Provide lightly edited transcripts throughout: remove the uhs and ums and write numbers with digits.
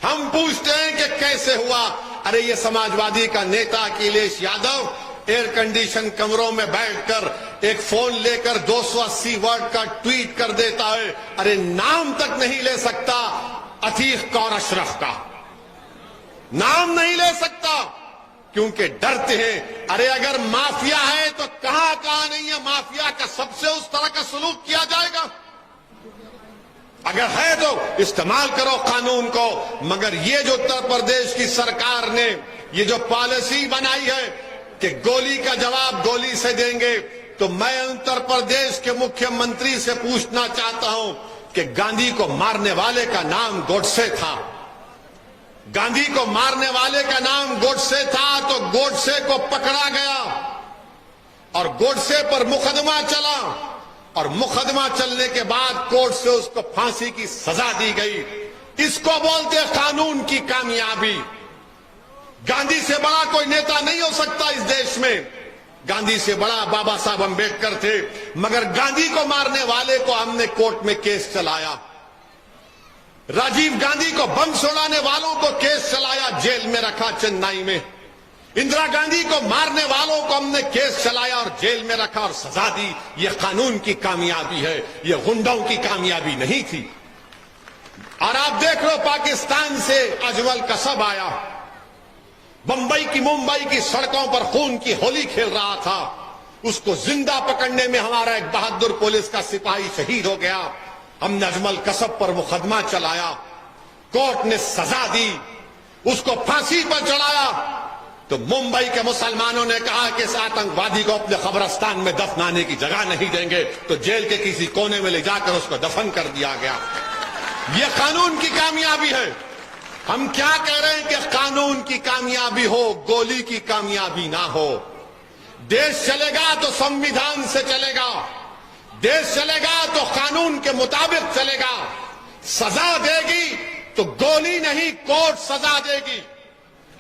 हम पूछते हैं कि कैसे हुआ। अरे ये समाजवादी का नेता अखिलेश यादव एयर कंडीशन कमरों में बैठकर एक फोन लेकर 280 वर्ड का ट्वीट कर देता है। अरे नाम तक नहीं ले सकता अतीक और अशरफ का, नाम नहीं ले सकता क्योंकि डरते हैं। अरे अगर माफिया है तो कहां कहां नहीं है माफिया का, सबसे उस तरह का सलूक किया जाएगा। अगर है तो इस्तेमाल करो कानून को। मगर ये जो उत्तर प्रदेश की सरकार ने ये जो पॉलिसी बनाई है कि गोली का जवाब गोली से देंगे, तो मैं उत्तर प्रदेश के मुख्यमंत्री से पूछना चाहता हूं कि गांधी को मारने वाले का नाम गोडसे था, गांधी को मारने वाले का नाम गोडसे था, तो गोडसे को पकड़ा गया और गोडसे पर मुकदमा चला और मुकदमा चलने के बाद कोर्ट से उसको फांसी की सजा दी गई। इसको बोलते हैं कानून की कामयाबी। गांधी से बड़ा कोई नेता नहीं हो सकता इस देश में। गांधी से बड़ा बाबा साहब अम्बेडकर थे, मगर गांधी को मारने वाले को हमने कोर्ट में केस चलाया। राजीव गांधी को बम उड़ाने वालों को केस चलाया, जेल में रखा चेन्नई में। इंदिरा गांधी को मारने वालों को हमने केस चलाया और जेल में रखा और सजा दी। यह कानून की कामयाबी है, यह गुंडों की कामयाबी नहीं थी। और आप देख लो पाकिस्तान से अजमल कसब आया, बंबई की मुंबई की सड़कों पर खून की होली खेल रहा था। उसको जिंदा पकड़ने में हमारा एक बहादुर पुलिस का सिपाही शहीद हो गया। हमने अजमल कसब पर मुकदमा चलाया, कोर्ट ने सजा दी, उसको फांसी पर चढ़ाया। तो मुंबई के मुसलमानों ने कहा कि इस आतंकवादी को अपने कब्रिस्तान में दफनाने की जगह नहीं देंगे, तो जेल के किसी कोने में ले जाकर उसको दफन कर दिया गया। यह कानून की कामयाबी है। हम क्या कह रहे हैं कि कानून की कामयाबी हो, गोली की कामयाबी ना हो। देश चलेगा तो संविधान से चलेगा, देश चलेगा तो कानून के मुताबिक चलेगा। सजा देगी तो गोली नहीं, कोर्ट सजा देगी।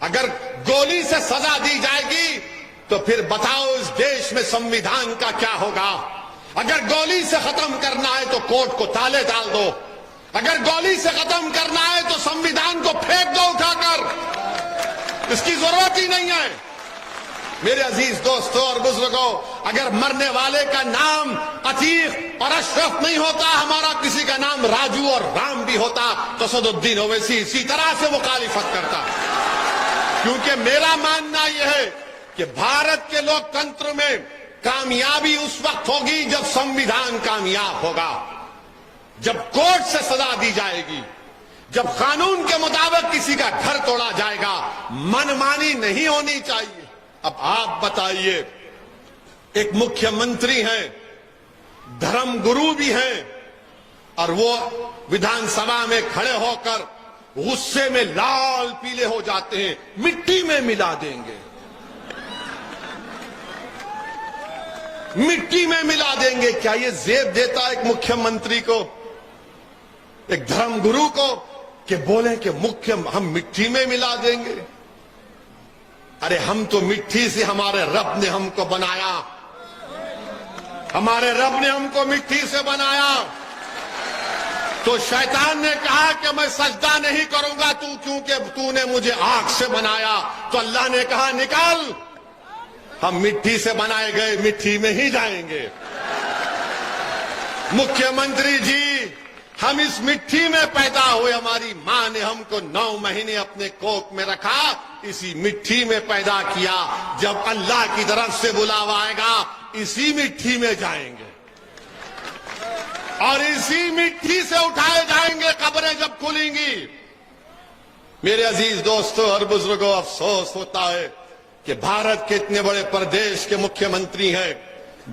अगर गोली से सजा दी जाएगी तो फिर बताओ इस देश में संविधान का क्या होगा। अगर गोली से खत्म करना है तो कोर्ट को ताले डाल दो, अगर गोली से खत्म करना है तो संविधान को फेंक दो उठाकर, इसकी जरूरत ही नहीं है। मेरे अजीज दोस्तों और बुजुर्गों, अगर मरने वाले का नाम अतीक और अशरफ नहीं होता, हमारा किसी का नाम राजू और राम भी होता, तो सदुद्दीन ओवैसी इसी तरह से मुखालिफत करता। क्योंकि मेरा मानना यह है कि भारत के लोकतंत्र में कामयाबी उस वक्त होगी जब संविधान कामयाब होगा, जब कोर्ट से सजा दी जाएगी, जब कानून के मुताबिक किसी का घर तोड़ा जाएगा। मनमानी नहीं होनी चाहिए। अब आप बताइए, एक मुख्यमंत्री हैं, धर्मगुरु भी हैं, और वो विधानसभा में खड़े होकर गुस्से में लाल पीले हो जाते हैं, मिट्टी में मिला देंगे, मिट्टी में मिला देंगे। क्या ये जेब देता है एक मुख्यमंत्री को, एक धर्मगुरु को, कि बोले कि हम मिट्टी में मिला देंगे? अरे हम तो मिट्टी से, हमारे रब ने हमको बनाया, हमारे रब ने हमको मिट्टी से बनाया। तो शैतान ने कहा कि मैं सजदा नहीं करूंगा तू, क्योंकि तूने मुझे आग से बनाया। तो अल्लाह ने कहा निकाल, हम मिट्टी से बनाए गए मिट्टी में ही जाएंगे। मुख्यमंत्री जी, हम इस मिट्टी में पैदा हुए, हमारी मां ने हमको 9 महीने अपने कोख में रखा, इसी मिट्टी में पैदा किया। जब अल्लाह की तरफ से बुलावा आएगा, इसी मिट्टी में जाएंगे और इसी मिट्टी से उठाए जाएंगे कब्रें जब खुलेंगी। मेरे अजीज दोस्तों और बुजुर्गों, अफसोस होता है कि भारत के इतने बड़े प्रदेश के मुख्यमंत्री हैं,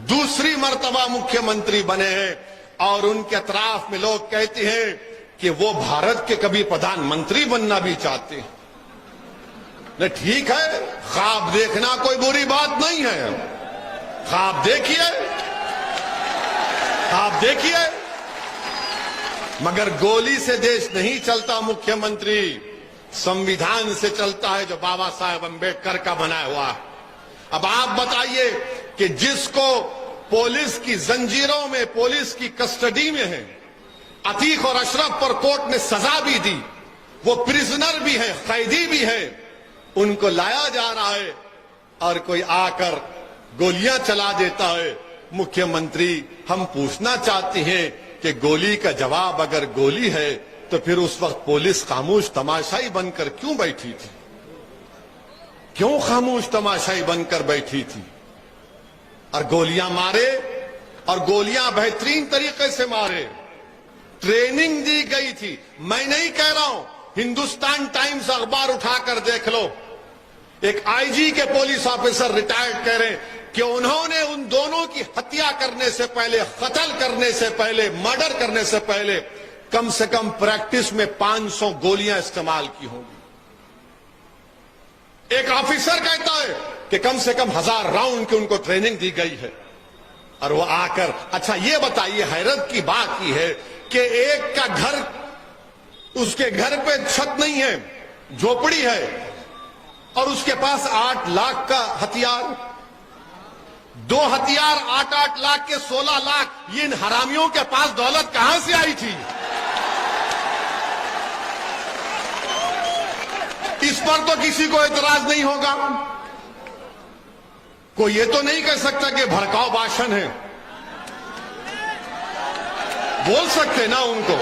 दूसरी मर्तबा मुख्यमंत्री बने हैं, और उनके अतराफ में लोग कहते हैं कि वो भारत के कभी प्रधानमंत्री बनना भी चाहते हैं। नहीं, ठीक है, ख्वाब देखना कोई बुरी बात नहीं है, ख्वाब देखिए, ख्वाब देखिए, मगर गोली से देश नहीं चलता। मुख्यमंत्री संविधान से चलता है, जो बाबा साहेब अम्बेडकर का बनाया हुआ है। अब आप बताइए कि जिसको पुलिस की जंजीरों में, पुलिस की कस्टडी में है, अतीक और अशरफ पर कोर्ट ने सजा भी दी, वो प्रिजनर भी है, कैदी भी है, उनको लाया जा रहा है और कोई आकर गोलियां चला देता है। मुख्यमंत्री, हम पूछना चाहते हैं कि गोली का जवाब अगर गोली है तो फिर उस वक्त पुलिस खामोश तमाशाई बनकर क्यों बैठी थी? क्यों खामोश तमाशाई बनकर बैठी थी? और गोलियां मारे, और गोलियां बेहतरीन तरीके से मारे। ट्रेनिंग दी गई थी। मैं नहीं कह रहा हूं, हिंदुस्तान टाइम्स अखबार उठाकर देख लो, एक आईजी के पुलिस ऑफिसर रिटायर्ड कह रहे हैं कि उन्होंने उन दोनों की हत्या करने से पहले, कत्ल करने से पहले, मर्डर करने से पहले कम से कम प्रैक्टिस में 500 गोलियां इस्तेमाल की होंगी। एक ऑफिसर कहता है कि कम से कम 1000 राउंड की उनको ट्रेनिंग दी गई है। और वो आकर, अच्छा ये बताइए, हैरत की बात यह है कि एक का घर, उसके घर पे छत नहीं है, झोपड़ी है, और उसके पास 8 लाख का हथियार, 2 हथियार 8-8 लाख के 16 लाख। ये इन हरामियों के पास दौलत कहां से आई थी? इस पर तो किसी को एतराज नहीं होगा। कोई ये तो नहीं कह सकता कि भड़काऊ भाषण है, बोल सकते ना उनको।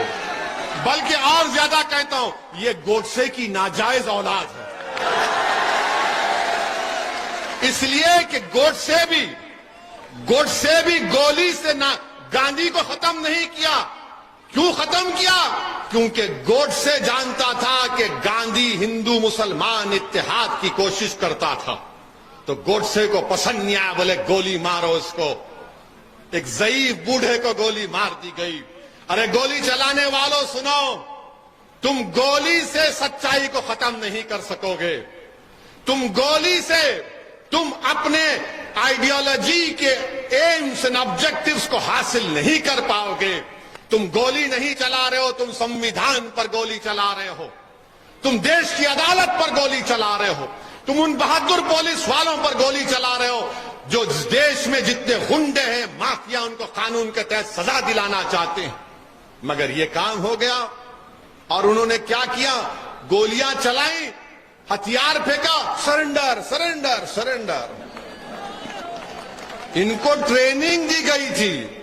बल्कि और ज्यादा कहता हूं, ये गोडसे की नाजायज औलाद है। इसलिए कि गोडसे भी गोली से ना गांधी को खत्म नहीं किया। क्यों खत्म किया? क्योंकि गोडसे जानता था कि गांधी हिंदू मुसलमान इत्तेहाद की कोशिश करता था। तो गोडसे को पसंद नहीं आया, बोले गोली मारो उसको। एक ज़ईफ बूढ़े को गोली मार दी गई। अरे गोली चलाने वालों सुनो, तुम गोली से सच्चाई को खत्म नहीं कर सकोगे। तुम गोली से तुम अपने आइडियोलॉजी के एम्स एंड ऑब्जेक्टिव्स को हासिल नहीं कर पाओगे। तुम गोली नहीं चला रहे हो, तुम संविधान पर गोली चला रहे हो, तुम देश की अदालत पर गोली चला रहे हो, तुम उन बहादुर पुलिस वालों पर गोली चला रहे हो जो देश में जितने गुंडे हैं, माफिया, उनको कानून के तहत सजा दिलाना चाहते हैं। मगर ये काम हो गया और उन्होंने क्या किया? गोलियां चलाई, हथियार फेंका, सरेंडर सरेंडर सरेंडर। इनको ट्रेनिंग दी गई थी।